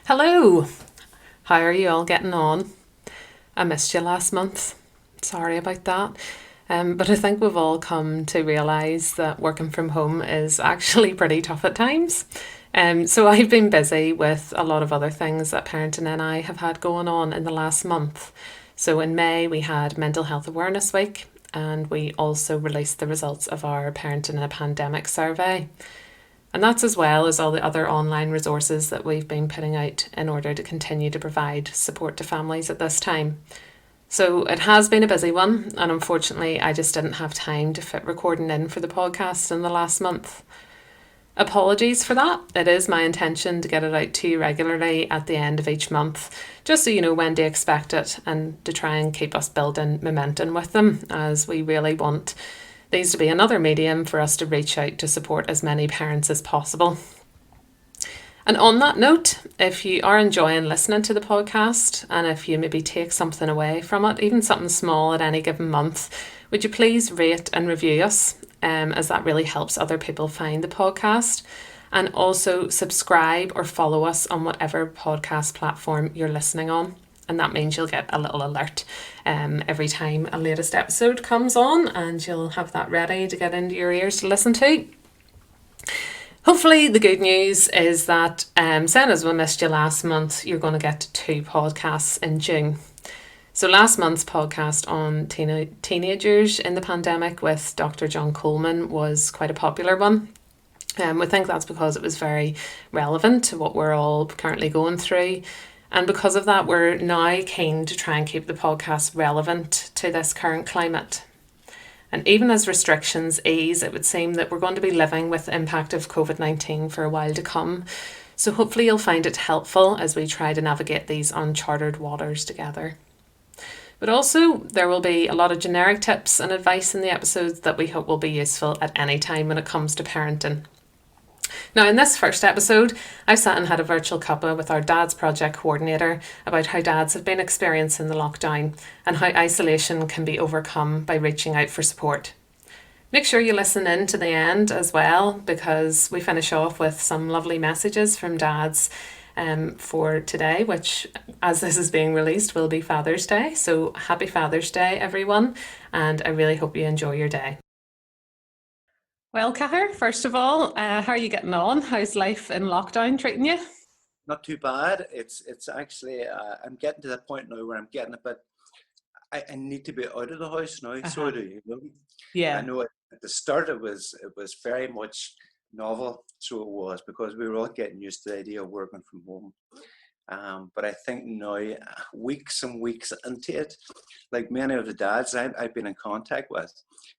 Hello, how are you all getting on? I missed you last month. Sorry about that. But I think we've all come to realise that working from home is actually pretty tough at times. So I've been busy with a lot of other things that parenting and I have had going on in the last month. So in May, we had Mental Health Awareness Week, and we also released the results of our Parenting in a Pandemic survey. And that's as well as all the other online resources that we've been putting out in order to continue to provide support to families at this time. So it has been a busy one, and unfortunately, I just didn't have time to fit recording in for the podcast in the last month. Apologies for that. It is my intention to get it out to you regularly at the end of each month, just so you know when to expect it and to try and keep us building momentum with them, as we really want these to be another medium for us to reach out to support as many parents as possible. And on that note, if you are enjoying listening to the podcast and if you maybe take something away from it, even something small at any given month, would you please rate and review us, as that really helps other people find the podcast. And also subscribe or follow us on whatever podcast platform you're listening on. And that means you'll get a little alert every time a latest episode comes on, and you'll have that ready to get into your ears to listen to. Hopefully the good news is that, saying as we missed you last month, you're going to get 2 podcasts in June. So last month's podcast on teenagers in the pandemic with Dr. John Coleman was quite a popular one. We think that's because it was very relevant to what we're all currently going through. And because of that, we're now keen to try and keep the podcast relevant to this current climate. And even as restrictions ease, it would seem that we're going to be living with the impact of COVID-19 for a while to come. So hopefully you'll find it helpful as we try to navigate these uncharted waters together. But also, there will be a lot of generic tips and advice in the episodes that we hope will be useful at any time when it comes to parenting. Now, in this first episode, I've sat and had a virtual cuppa with our Dads Project coordinator about how dads have been experiencing the lockdown and how isolation can be overcome by reaching out for support. Make sure you listen in to the end as well, because we finish off with some lovely messages from dads for today, which, as this is being released, will be Father's Day. So happy Father's Day, everyone, and I really hope you enjoy your day. Well, Cahir, first of all, how are you getting on? How's life in lockdown treating you? Not too bad. It's actually I'm getting to that point now where I'm getting a bit. I need to be out of the house now. So do you know? I Yeah. know at the start it was very much novel. So it was because we were all getting used to the idea of working from home. But I think now, weeks and weeks into it, like many of the dads I've been in contact with,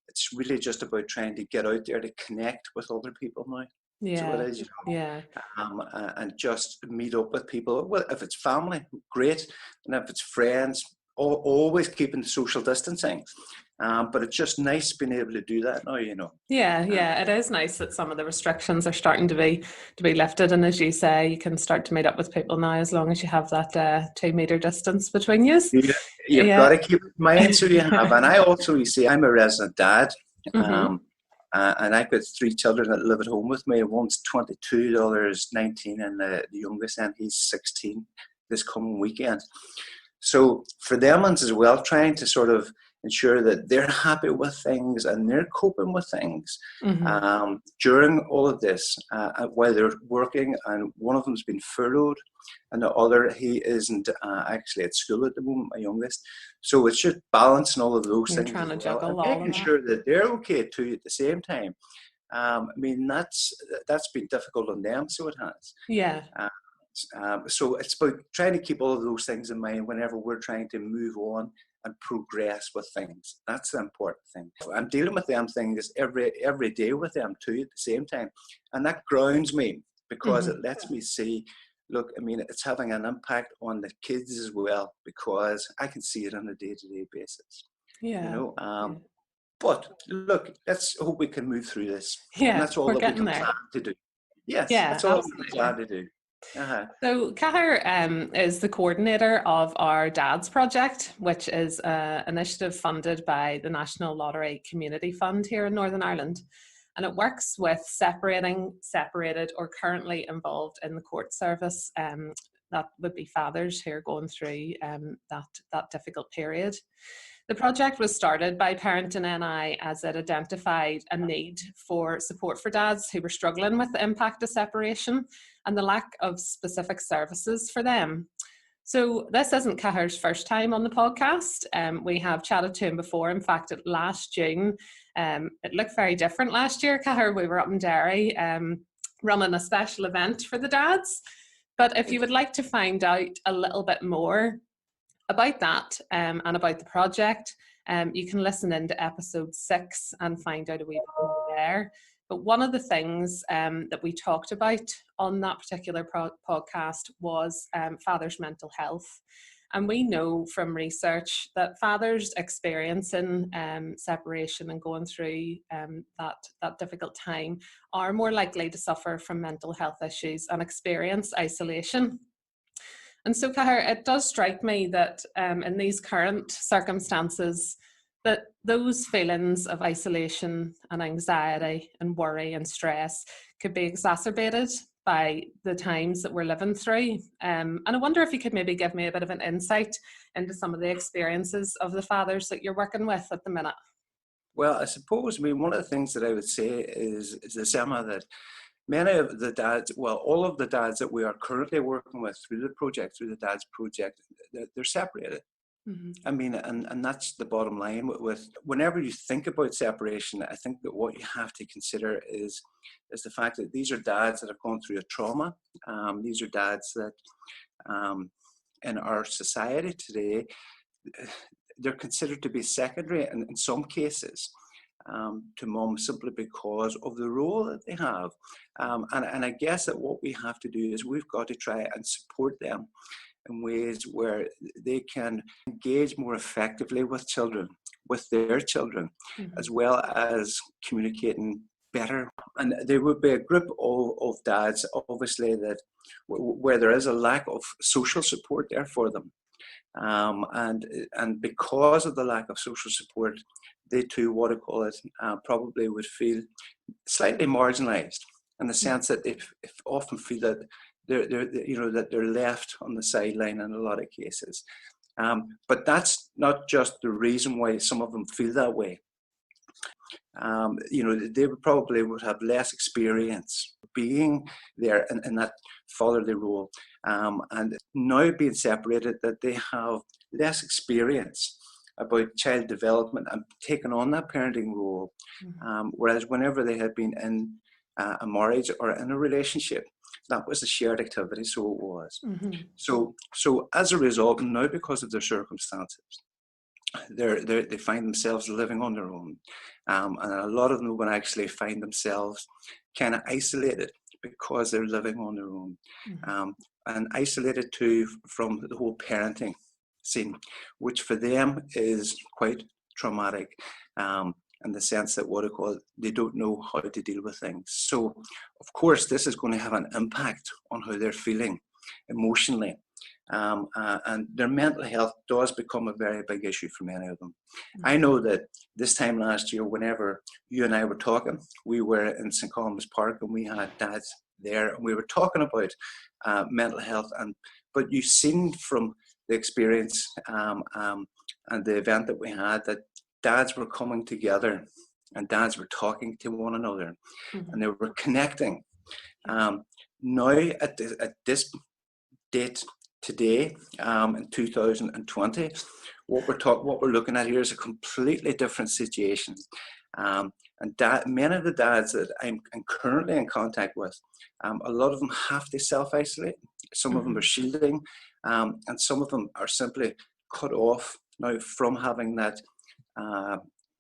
it's really just about trying to get out there to connect with other people now. So it Yeah. is, Yeah. and just meet up with people. Well, if it's family, great, and if it's friends, always keeping the social distancing. But it's just nice being able to do that now. Yeah, Um, yeah, it is nice that some of the restrictions are starting to be lifted, and as you say, you can start to meet up with people now as long as you have that 2 meter distance between you. you, you've got Yeah. to keep in mind, so you have. And I also, you see, I'm a resident dad. Mm-hmm. Um, and I've got 3 children that live at home with me. One's 22, the other's 19, and the youngest, and he's 16 this coming weekend. So for them ones as well, trying to sort of ensure that they're happy with things and they're coping with things Mm-hmm. during all of this while they're working. And one of them's been furloughed, and the other, he isn't actually at school at the moment, my youngest. So it's just balancing all of those You're things trying as to well and juggle all of making that. sure that they're okay too at the same time. I mean, that's been difficult on them, so it has. Yeah. Uh, so it's about trying to keep all of those things in mind whenever we're trying to move on and progress with things. That's the important thing. I'm dealing with them things every day with them too at the same time. And that grounds me because Mm-hmm. it lets me see, look, I mean, it's having an impact on the kids as well, because I can see it on a day-to-day basis, you Yeah. know. Yeah. But look, let's hope we can move through this. And Yeah, that's all we're that we getting can there. plan to do. Yes, Yeah, that's all that we can absolutely. plan to do. Uh-huh. So, Cahir is the coordinator of our Dads Project, which is an initiative funded by the National Lottery Community Fund here in Northern Ireland. And it works with separated, or currently involved in the court service that would be fathers who are going through that difficult period. The project was started by Parenting NI as it identified a need for support for dads who were struggling with the impact of separation and the lack of specific services for them. So this isn't Cahir's first time on the podcast. We have chatted to him before. In fact, last June, it looked very different last year, Cahir. We were up in Derry running a special event for the dads. But if you would like to find out a little bit more about that and about the project, you can listen into episode 6 and find out a wee bit more there. But one of the things that we talked about on that particular podcast was fathers' mental health. And we know from research that fathers experiencing separation and going through that difficult time are more likely to suffer from mental health issues and experience isolation. And so, Cahir, it does strike me that in these current circumstances, that those feelings of isolation and anxiety and worry and stress could be exacerbated by the times that we're living through. And I wonder if you could maybe give me a bit of an insight into some of the experiences of the fathers that you're working with at the minute. Well, I suppose, one of the things that I would say is this, Emma, that many of the dads, well, all of the dads that we are currently working with through the Dads Project, they're separated. Mm-hmm. And that's the bottom line. With whenever you think about separation, I think that what you have to consider is the fact that these are dads that have gone through a trauma. These are dads that in our society today, they're considered to be secondary in some cases to mum, simply because of the role that they have. And I guess that what we have to do is we've got to try and support them in ways where they can engage more effectively with their children, Mm-hmm. as well as communicating better. And there would be a group of dads, obviously, that where there is a lack of social support there for them. And because of the lack of social support, they too, probably would feel slightly marginalised, in the sense that they often feel that they're left on the sideline in a lot of cases. But that's not just the reason why some of them feel that way. They would have less experience being there in that fatherly role, and now being separated, that they have less experience about child development and taking on that parenting role. Whereas whenever they had been in a marriage or in a relationship, that was a shared activity, so it was. Mm-hmm. So as a result, now because of their circumstances, they find themselves living on their own, and a lot of them would actually find themselves kind of isolated because they're living on their own. Mm-hmm. And isolated too from the whole parenting scene, which for them is quite traumatic, in the sense that they don't know how to deal with things. So of course this is going to have an impact on how they're feeling emotionally. And their mental health does become a very big issue for many of them. Mm-hmm. I know that this time last year, whenever you and I were talking, we were in St. Columba's Park and we had dads there, and we were talking about mental health. But you've seen from the experience and the event that we had, that dads were coming together and dads were talking to one another. Mm-hmm. And they were connecting. Now at this date today, in 2020, what we're looking at here is a completely different situation. And many of the dads that I'm currently in contact with, a lot of them have to self-isolate. Some of them are shielding, and some of them are simply cut off now from having that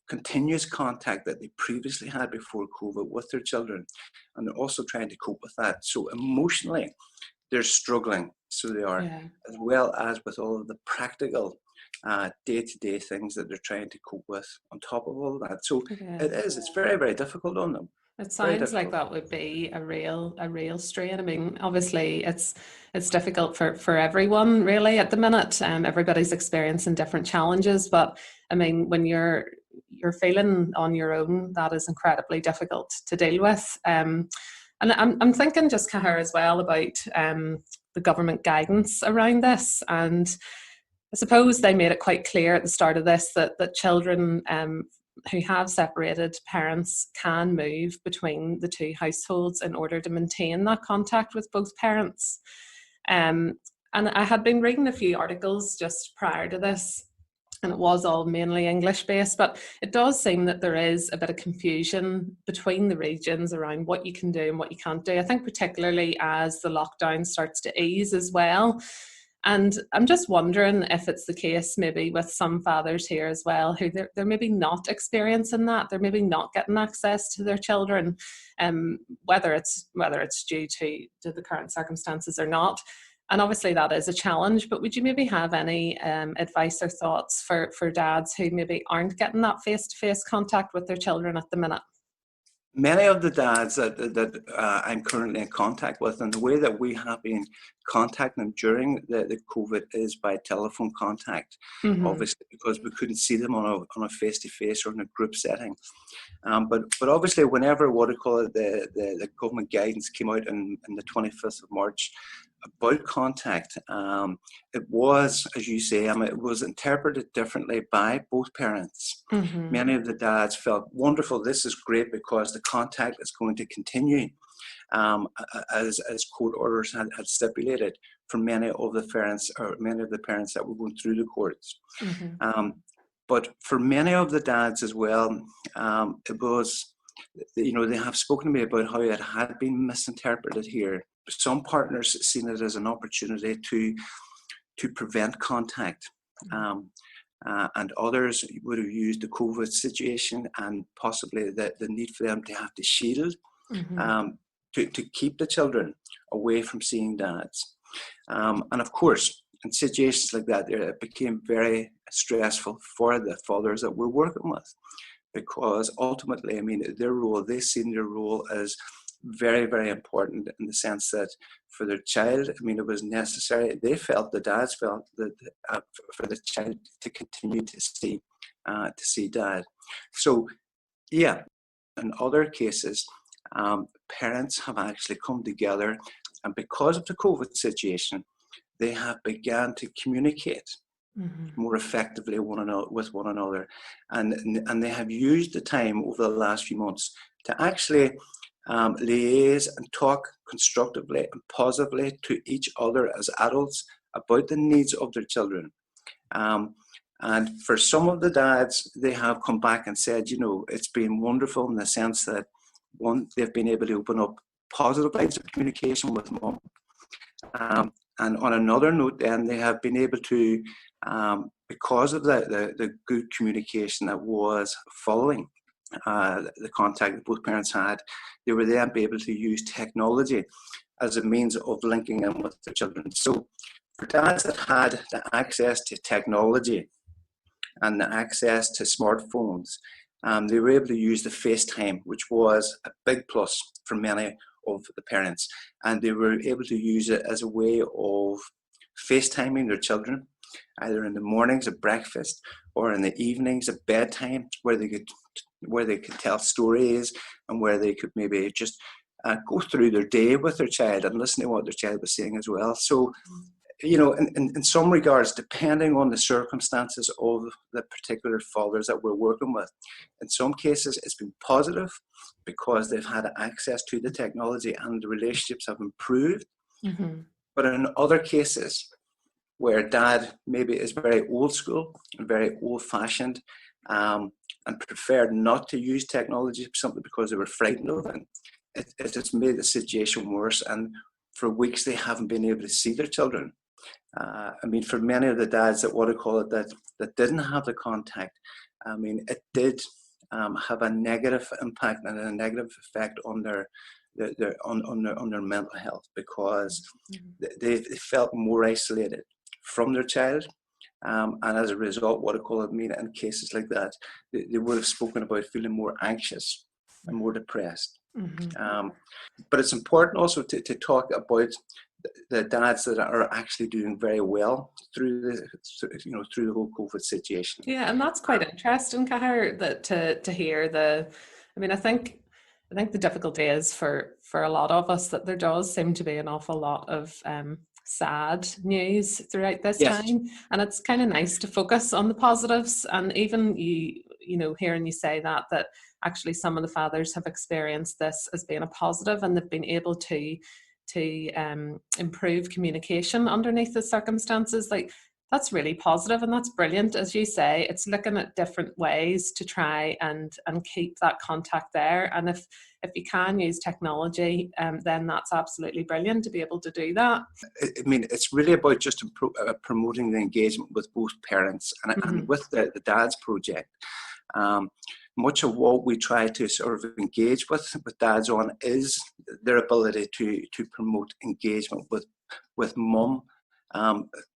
continuous contact that they previously had before COVID with their children. And they're also trying to cope with that. So emotionally, they're struggling. So they are, as well as with all of the practical day-to-day things that they're trying to cope with on top of all that. So it's very, very difficult on them. It sounds like that would be a real strain. I mean, obviously it's difficult for everyone really at the minute. Everybody's experiencing different challenges, but I mean, when you're feeling on your own, that is incredibly difficult to deal with. And I'm thinking just, Cahir, as well about the government guidance around this. And I suppose they made it quite clear at the start of this that children who have separated parents can move between the two households in order to maintain that contact with both parents. And I had been reading a few articles just prior to this, and it was all mainly English based, but it does seem that there is a bit of confusion between the regions around what you can do and what you can't do. I think particularly as the lockdown starts to ease as well. And I'm just wondering if it's the case maybe with some fathers here as well, who they're maybe not experiencing that, they're maybe not getting access to their children, whether it's due to the current circumstances or not. And obviously that is a challenge, but would you maybe have any advice or thoughts for dads who maybe aren't getting that face-to-face contact with their children at the minute? Many of the dads that I'm currently in contact with, and the way that we have been contacting them during the COVID is by telephone contact, obviously, because we couldn't see them on a face-to-face or in a group setting. But obviously, whenever the government guidance came out on the 25th of March about contact, it was, as you say, it was interpreted differently by both parents. Many of the dads felt, wonderful, this is great because the contact is going to continue, as court orders had stipulated for many of the parents that were going through the courts. But for many of the dads as well, it was, they have spoken to me about how it had been misinterpreted here. Some partners seen it as an opportunity to prevent contact, and others would have used the COVID situation and possibly the need for them to have to shield, to keep the children away from seeing dads. And of course, in situations like that, it became very stressful for the fathers that we're working with, because ultimately, they seen their role as very, very important in the sense that for their child, it was necessary. The dads felt that for the child to continue to see dad. So, yeah, in other cases, parents have actually come together, and because of the COVID situation, they have begun to communicate more effectively with one another, and they have used the time over the last few months to actually liaise and talk constructively and positively to each other as adults about the needs of their children. And for some of the dads, they have come back and said, it's been wonderful in the sense that, one, they've been able to open up positive lines of communication with mom. And on another note, then, they have been able to, because of the good communication that was following the contact that both parents had, they were then able to use technology as a means of linking in with their children. So for dads that had the access to technology and the access to smartphones, they were able to use the FaceTime, which was a big plus for many of the parents. And they were able to use it as a way of FaceTiming their children, either in the mornings at breakfast or in the evenings at bedtime, where they could tell stories and where they could maybe just go through their day with their child and listen to what their child was saying as well. So, in some regards, depending on the circumstances of the particular fathers that we're working with, in some cases it's been positive because they've had access to the technology and the relationships have improved. But in other cases, where dad maybe is very old school and very old fashioned, and preferred not to use technology simply because they were frightened of it, it has made the situation worse. And for weeks, they haven't been able to see their children. For many of the dads that didn't have the contact, it did have a negative impact and a negative effect on their mental health, because they felt more isolated from their child. And as a result, in cases like that, they would have spoken about feeling more anxious and more depressed. But it's important also to talk about the dads that are actually doing very well through the whole COVID situation. Yeah, and that's quite interesting, Cahir, that to hear I think the difficulty is for a lot of us that there does seem to be an awful lot of sad news throughout this Yes. time, and it's kind of nice to focus on the positives. And even you know, hearing you say that actually some of the fathers have experienced this as being a positive, and they've been able to improve communication underneath the circumstances. Like, that's really positive, and that's brilliant. As you say, it's looking at different ways to try and keep that contact there. And if you can use technology, then that's absolutely brilliant to be able to do that. I mean, it's really about just promoting the engagement with both parents, and with the Dads Project. Much of what we try to sort of engage with dads on is their ability to promote engagement with mum,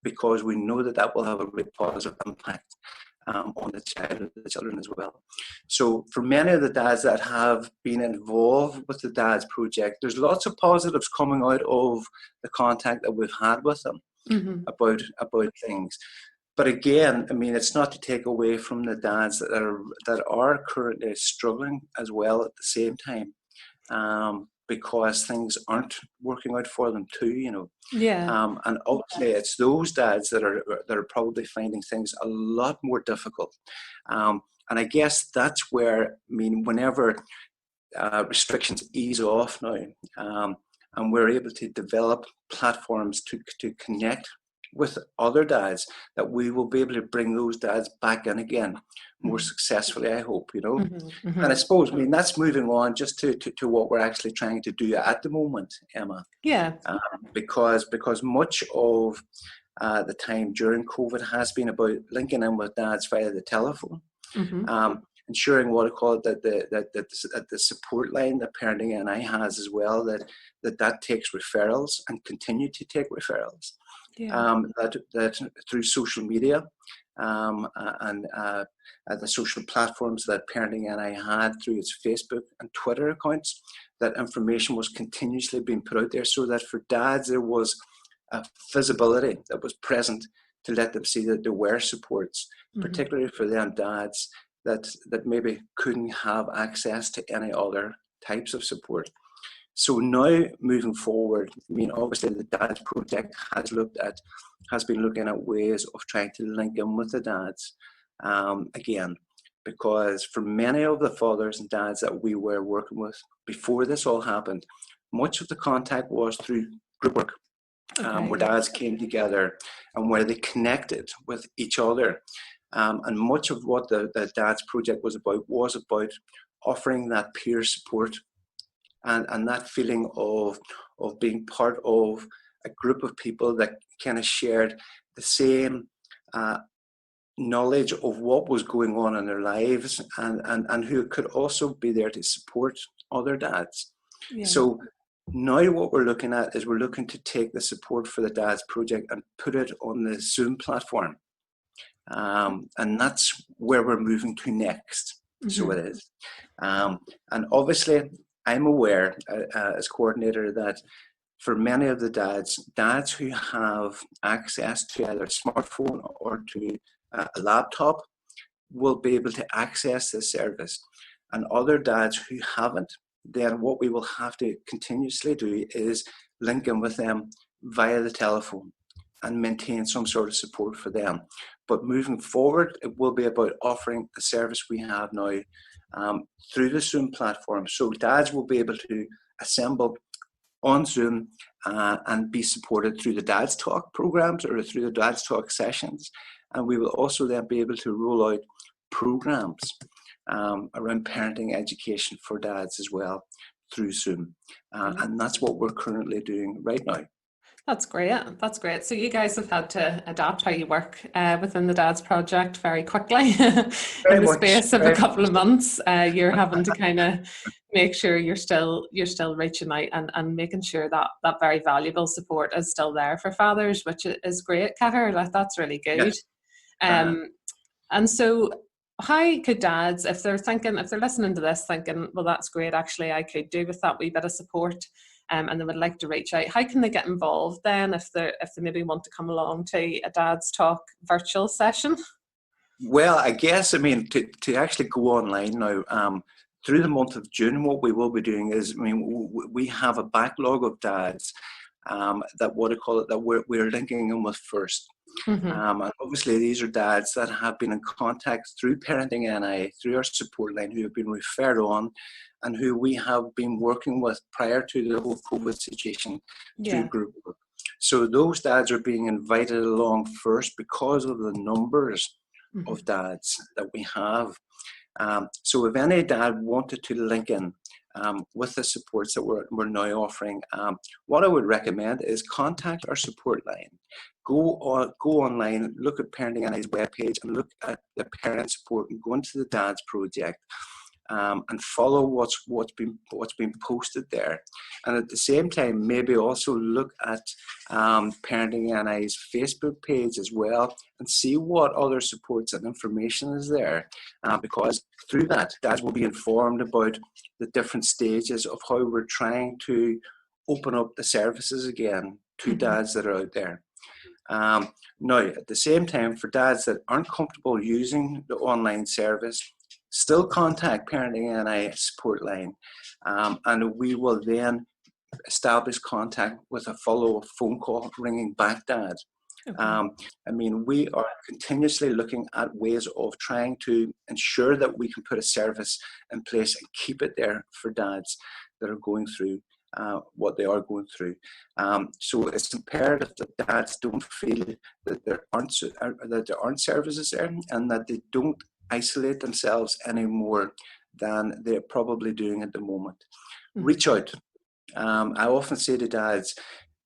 because we know that will have a really positive impact on the children as well. So for many of the dads that have been involved with the Dads Project, there's lots of positives coming out of the contact that we've had with them about things. But again, I mean, it's not to take away from the dads that are currently struggling as well at the same time, because things aren't working out for them too, you know. Yeah. And ultimately, it's those dads that are probably finding things a lot more difficult. And I guess that's where, I mean, whenever restrictions ease off now, and we're able to develop platforms to connect with other dads, that we will be able to bring those dads back in again more successfully, I hope, you know. And I suppose, I mean, that's moving on just to what we're actually trying to do at the moment, Emma. Yeah. Because much of the time during COVID has been about linking in with dads via the telephone, ensuring what I call it, that the support line that Parenting NI has as well, that takes referrals and continue to take referrals. Yeah. That through social media, and the social platforms that Parenting NI had through its Facebook and Twitter accounts, that information was continuously being put out there, so that for dads there was a visibility that was present to let them see that there were supports, particularly for them dads that maybe couldn't have access to any other types of support. So now, moving forward, I mean, obviously the Dads Project has been looking at ways of trying to link in with the dads, again, because for many of the fathers and dads that we were working with before this all happened, much of the contact was through group work, where dads came together and where they connected with each other. And much of what the Dads Project was about offering that peer support, and that feeling of being part of a group of people that kind of shared the same knowledge of what was going on in their lives, and who could also be there to support other dads. Yeah. So now what we're looking at is we're looking to take the support for the Dads Project and put it on the Zoom platform. And that's where we're moving to next. So it is. And obviously, I'm aware as coordinator that for many of the dads who have access to either a smartphone or to a laptop will be able to access this service. And other dads who haven't, then what we will have to continuously do is link in with them via the telephone and maintain some sort of support for them. But moving forward, it will be about offering the service we have now through the Zoom platform. So dads will be able to assemble on Zoom and be supported through the Dads Talk programs or through the Dads Talk sessions. And we will also then be able to roll out programs around parenting education for dads as well through Zoom. And that's what we're currently doing right now. That's great. That's great. So you guys have had to adapt how you work within the Dads Project very quickly. In the space of a couple of months. You're having to kind of make sure you're still reaching out and making sure that that very valuable support is still there for fathers, which is great, Cahir. Like, that's really good. Yes. And so how could dads, if they're listening to this thinking, well, that's great, actually I could do with that wee bit of support, and they would like to reach out, how can they get involved then if they maybe want to come along to a Dads Talk virtual session? Well, I guess, I mean, to actually go online now, through the month of June, what we will be doing is, I mean, we have a backlog of dads that we're linking in with first. Mm-hmm. And obviously these are dads that have been in contact through Parenting NI, through our support line, who have been referred on and who we have been working with prior to the whole COVID situation through Yeah. group work. So those dads are being invited along first because of the numbers Mm-hmm. of dads that we have. So if any dad wanted to link in with the supports that we're now offering, what I would recommend is contact our support line. Go online, look at Parenting NI's webpage and look at the parent support and go into the Dads Project. And follow what's been posted there, and at the same time maybe also look at Parenting NI's Facebook page as well and see what other supports and information is there, because through that dads will be informed about the different stages of how we're trying to open up the services again to Mm-hmm. dads that are out there. Now, at the same time, for dads that aren't comfortable using the online service, still contact Parenting NI support line, and we will then establish contact with a follow-up phone call ringing back dad. Okay. We are continuously looking at ways of trying to ensure that we can put a service in place and keep it there for dads that are going through what they are going through. So it's imperative that dads don't feel that there aren't services there, and that they don't isolate themselves any more than they're probably doing at the moment. Mm-hmm. Reach out. I often say to dads,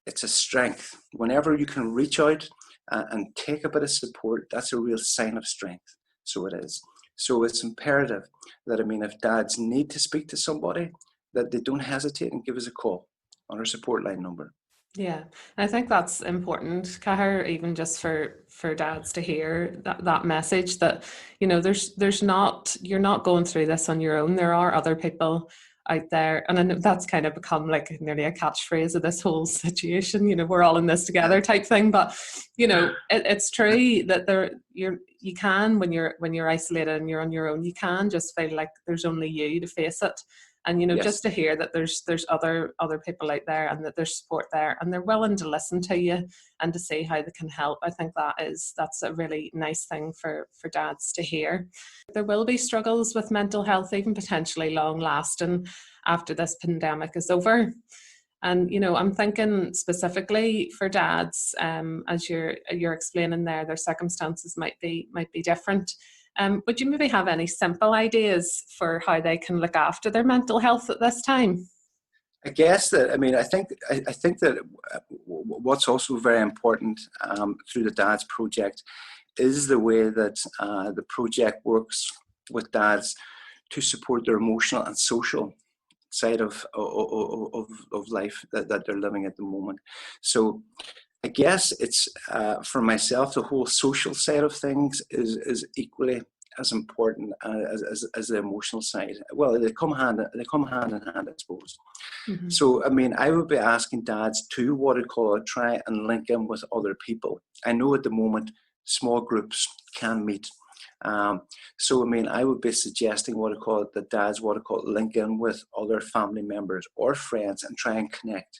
it's a strength. Whenever you can reach out and take a bit of support, that's a real sign of strength. So it is. So it's imperative that, if dads need to speak to somebody, that they don't hesitate and give us a call on our support line number. Yeah, I think that's important, Cahir, even just for dads to hear that message that, there's not, you're not going through this on your own. There are other people out there, and I know that's kind of become like nearly a catchphrase of this whole situation. We're all in this together type thing. But it's true that you can, when you're isolated and you're on your own, you can just feel like there's only you to face it. And Yes. just to hear that there's other people out there and that there's support there and they're willing to listen to you and to see how they can help, I think that's a really nice thing for dads to hear. There will be struggles with mental health, even potentially long lasting, after this pandemic is over. And I'm thinking specifically for dads, as you're explaining there, their circumstances might be different. Would you maybe have any simple ideas for how they can look after their mental health at this time? I guess that, I think that what's also very important through the Dads Project is the way that the project works with dads to support their emotional and social side of life that they're living at the moment. So I guess it's for myself, the whole social side of things is equally as important as the emotional side. Well, they come hand in hand, I suppose. Mm-hmm. So I would be asking dads to try and link in with other people. I know at the moment small groups can meet. So I would be suggesting the dads link in with other family members or friends and try and connect,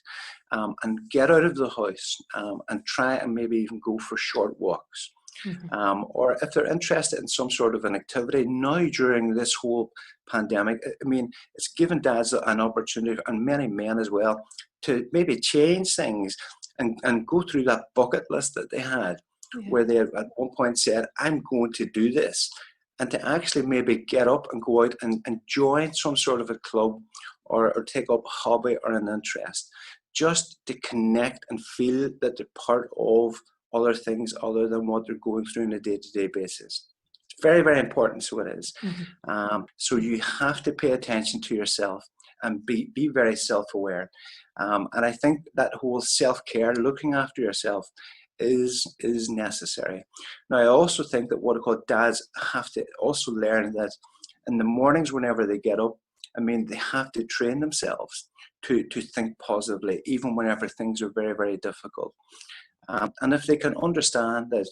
and get out of the house, and try and maybe even go for short walks. Mm-hmm. Or if they're interested in some sort of an activity now during this whole pandemic, it's given dads an opportunity, and many men as well, to maybe change things and go through that bucket list that they had. Yeah. Where they at one point said, I'm going to do this, and to actually maybe get up and go out and join some sort of a club or take up a hobby or an interest, just to connect and feel that they're part of other things other than what they're going through on a day-to-day basis. It's very, very important, so it is. Mm-hmm. So you have to pay attention to yourself and be very self-aware. And I think that whole self-care, looking after yourself, is necessary. Now, I also think that dads have to also learn that in the mornings whenever they get up, they have to train themselves to think positively, even whenever things are very, very difficult. And if they can understand that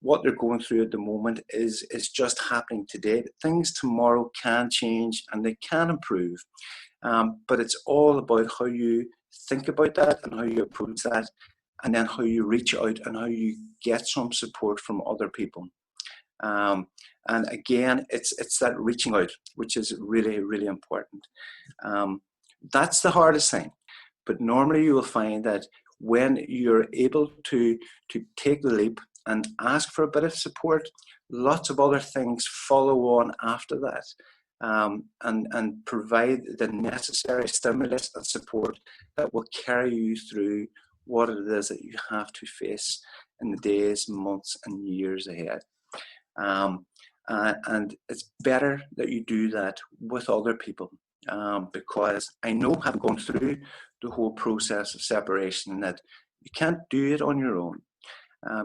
what they're going through at the moment is just happening today, things tomorrow can change and they can improve. But it's all about how you think about that and how you approach that, and then how you reach out and how you get some support from other people. And again, it's that reaching out, which is really, really important. That's the hardest thing. But normally you will find that when you're able to take the leap and ask for a bit of support, lots of other things follow on after that, and provide the necessary stimulus and support that will carry you through what it is that you have to face in the days, months, and years ahead. And it's better that you do that with other people, because I know, having gone through the whole process of separation, that you can't do it on your own.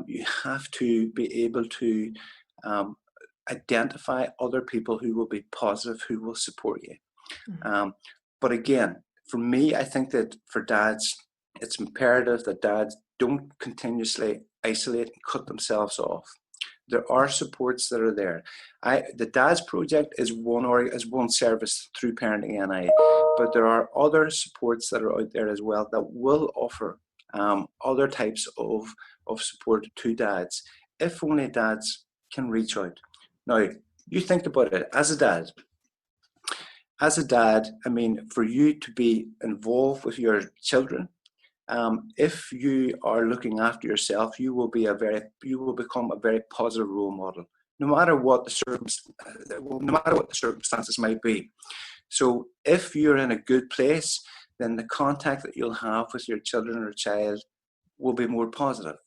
You have to be able to identify other people who will be positive, who will support you. But again, for me, I think that for dads, it's imperative that dads don't continuously isolate and cut themselves off. There are supports that are there. The Dads Project is one service through Parenting NI, but there are other supports that are out there as well that will offer other types of support to dads, if only dads can reach out. Now, you think about it, as a dad, I mean, for you to be involved with your children, if you are looking after yourself, you will become a very positive role model, no matter what the circumstances might be. So if you're in a good place, then the contact that you'll have with your children or child will be more positive.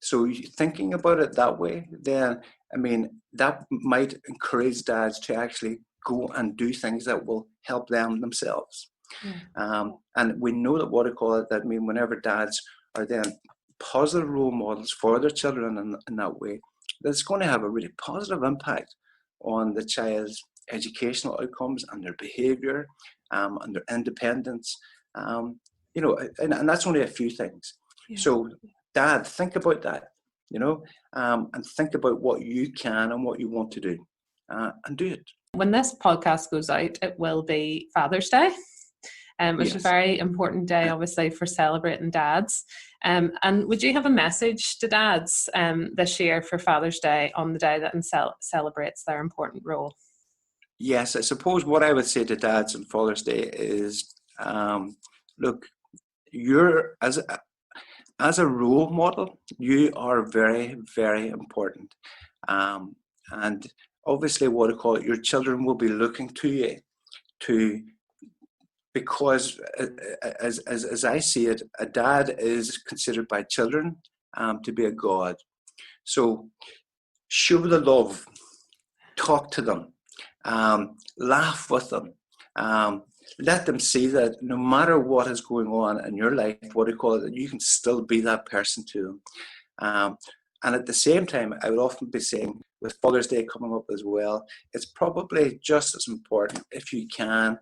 So thinking about it that way, then, I mean, that might encourage dads to actually go and do things that will help them themselves. And we know that that mean whenever dads are then positive role models for their children in that way, that's going to have a really positive impact on the child's educational outcomes and their behavior, and their independence, and that's only a few things. So dad, think about that, and think about what you can and what you want to do, and do it. When this podcast goes out, it will be Father's Day, which is a very important day, obviously, for celebrating dads. And would you have a message to dads this year for Father's Day, on the day that celebrates their important role? Yes, I suppose what I would say to dads on Father's Day is, look, you're as a role model, you are very, very important. And obviously, your children will be looking to you because as I see it, a dad is considered by children to be a god. So show the love, talk to them, laugh with them, let them see that no matter what is going on in your life, that you can still be that person to them. And at the same time, I would often be saying, with Father's Day coming up as well, it's probably just as important, if you can,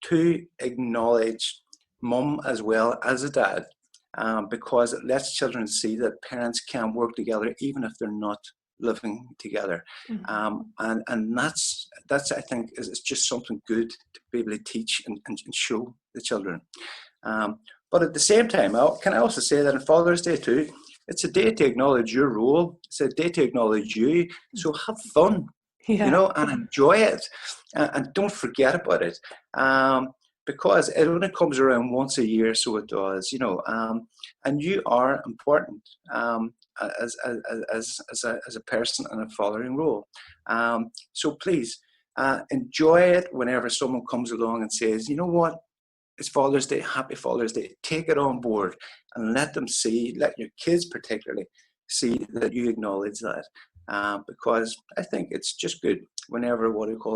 to acknowledge mum as well as a dad, because it lets children see that parents can work together even if they're not living together. And that's I think is just something good to be able to teach and show the children. But at the same time, can I also say that on Father's Day too, it's a day to acknowledge your role. It's a day to acknowledge you. So have fun, and enjoy it, and don't forget about it, because it only comes around once a year, so it does, and you are important as a person in a fathering role. So please enjoy it whenever someone comes along and says, you know what, it's Father's Day, happy Father's Day. Take it on board and let your kids particularly see that you acknowledge that. Because I think it's just good whenever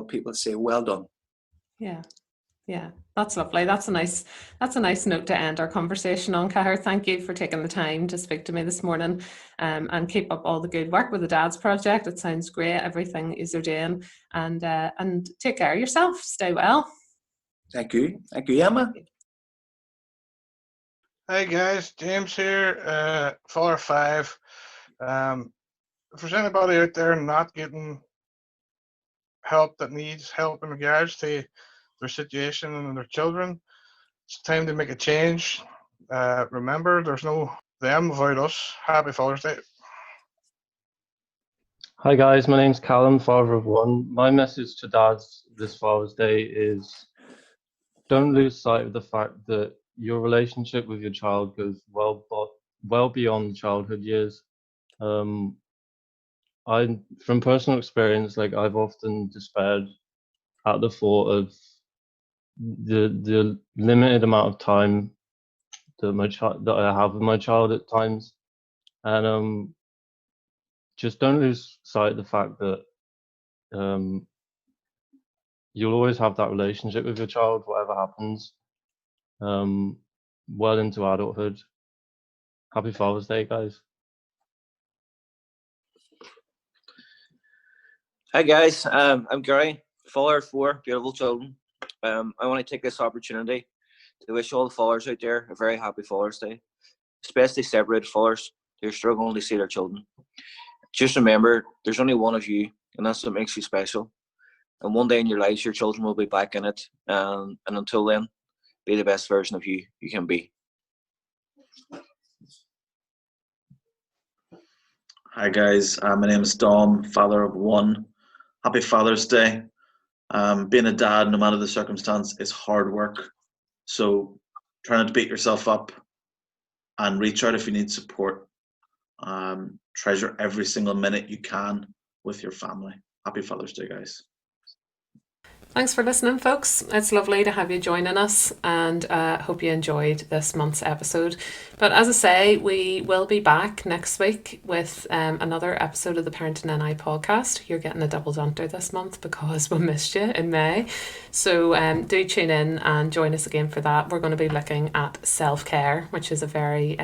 people say, well done. Yeah, that's lovely. That's a nice note to end our conversation on, Cahir. Thank you for taking the time to speak to me this morning, and keep up all the good work with the Dads Project. It sounds great, everything you're doing, and take care of yourself. Stay well. Thank you, Emma. Hi guys, James here, 4 or 5. If there's anybody out there not getting help, that needs help in regards to their situation and their children, It's time to make a change. Remember, there's no them without us. Happy Father's Day. Hi guys, my name's Callum, father of one. My message to dads this Father's Day is don't lose sight of the fact that your relationship with your child goes well beyond childhood years. From personal experience, like I've often despaired at the thought of the limited amount of time that I have with my child at times, and just don't lose sight of the fact that you'll always have that relationship with your child, whatever happens, well into adulthood. Happy Father's Day, guys. Hi guys, I'm Gary, father of 4 beautiful children. I want to take this opportunity to wish all the fathers out there a very happy Father's Day, especially separated fathers who are struggling to see their children. Just remember, there's only one of you, and that's what makes you special. And one day in your lives, your children will be back in it. And until then, be the best version of you can be. Hi guys, my name is Dom, father of 1. Happy Father's Day. Being a dad, no matter the circumstance, is hard work. So try not to beat yourself up and reach out if you need support. Treasure every single minute you can with your family. Happy Father's Day, guys. Thanks for listening, folks. It's lovely to have you joining us, and hope you enjoyed this month's episode. But as I say, we will be back next week with another episode of the Parenting NI podcast. You're getting a double dunter this month because we missed you in May. So do tune in and join us again for that. We're going to be looking at self-care, which is a very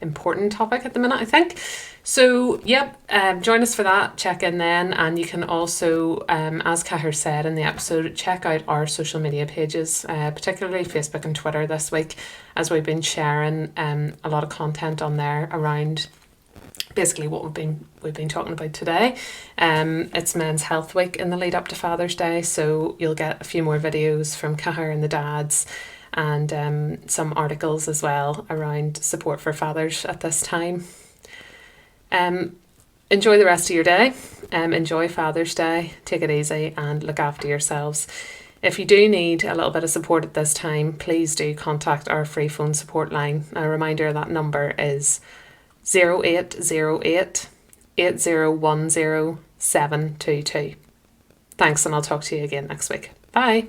important topic at the minute, I think. So join us for that, check in then, and you can also, as Cahir said in the episode, check out our social media pages, particularly Facebook and Twitter this week, as we've been sharing a lot of content on there around basically what we've been talking about today. It's Men's Health Week in the lead up to Father's Day, so you'll get a few more videos from Cahir and the dads, and some articles as well around support for fathers at this time. Enjoy the rest of your day. Enjoy Father's Day. Take it easy and look after yourselves. If you do need a little bit of support at this time, please do contact our free phone support line. A reminder, that number is 0808 8010 722. Thanks, and I'll talk to you again next week. Bye.